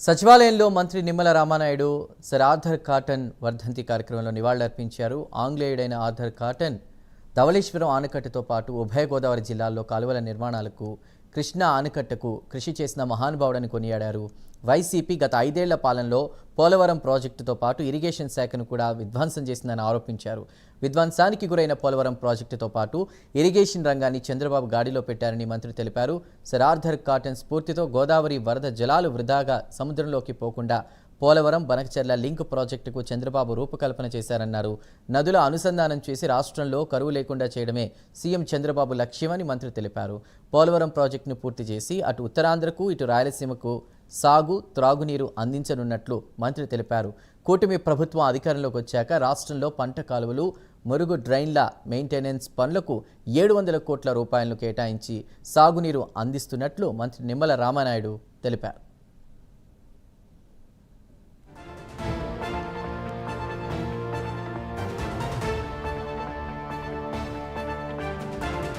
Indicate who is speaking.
Speaker 1: సచివాలయంలో మంత్రి Nimmala Ramanaidu sir Arthur cotton వర్ధంతి కార్యక్రమంలో నివాళులర్పించారు. ఆంగ్లేయుడైన ఆర్థర్ కాటన్ ధవళేశ్వరం ఆనకట్టతో పాటు ఉభయ గోదావరి జిల్లాల్లో కాలువల నిర్మాణాలకు, కృష్ణా ఆనకట్టకు కృషి చేసిన మహానుభావుడని కొనియాడారు. వైసీపీ గత 5 ఏళ్ల పాలనలో పోలవరం ప్రాజెక్టుతో పాటు ఇరిగేషన్ శాఖను కూడా విధ్వంసం చేసిందని ఆరోపించారు. విధ్వంసానికి గురైన పోలవరం ప్రాజెక్టుతో పాటు ఇరిగేషన్ రంగాన్ని చంద్రబాబు గాడిలో పెట్టారని మంత్రి తెలిపారు. సర్ ఆర్థర్ కాటన్ స్ఫూర్తితో గోదావరి వరద జలాలు వృధాగా సముద్రంలోకి పోకుండా పోలవరం బనకచెర్ల లింక్ ప్రాజెక్టుకు చంద్రబాబు రూపకల్పన చేశారన్నారు. నదుల అనుసంధానం చేసి రాష్ట్రంలో కరువు లేకుండా చేయడమే సీఎం చంద్రబాబు లక్ష్యమని మంత్రి తెలిపారు. పోలవరం ప్రాజెక్టును పూర్తి చేసి అటు ఉత్తరాంధ్రకు ఇటు రాయలసీమకు సాగు, త్రాగునీరు అందించనున్నట్లు మంత్రి తెలిపారు. కూటమి ప్రభుత్వం అధికారంలోకి వచ్చాక రాష్ట్రంలో పంట కాలువలు, మురుగు డ్రైన్ల మెయింటెనెన్స్ పనులకు 700 కోట్ల రూపాయలను కేటాయించి సాగునీరు అందిస్తున్నట్లు మంత్రి నిమ్మల రామానాయుడు తెలిపారు.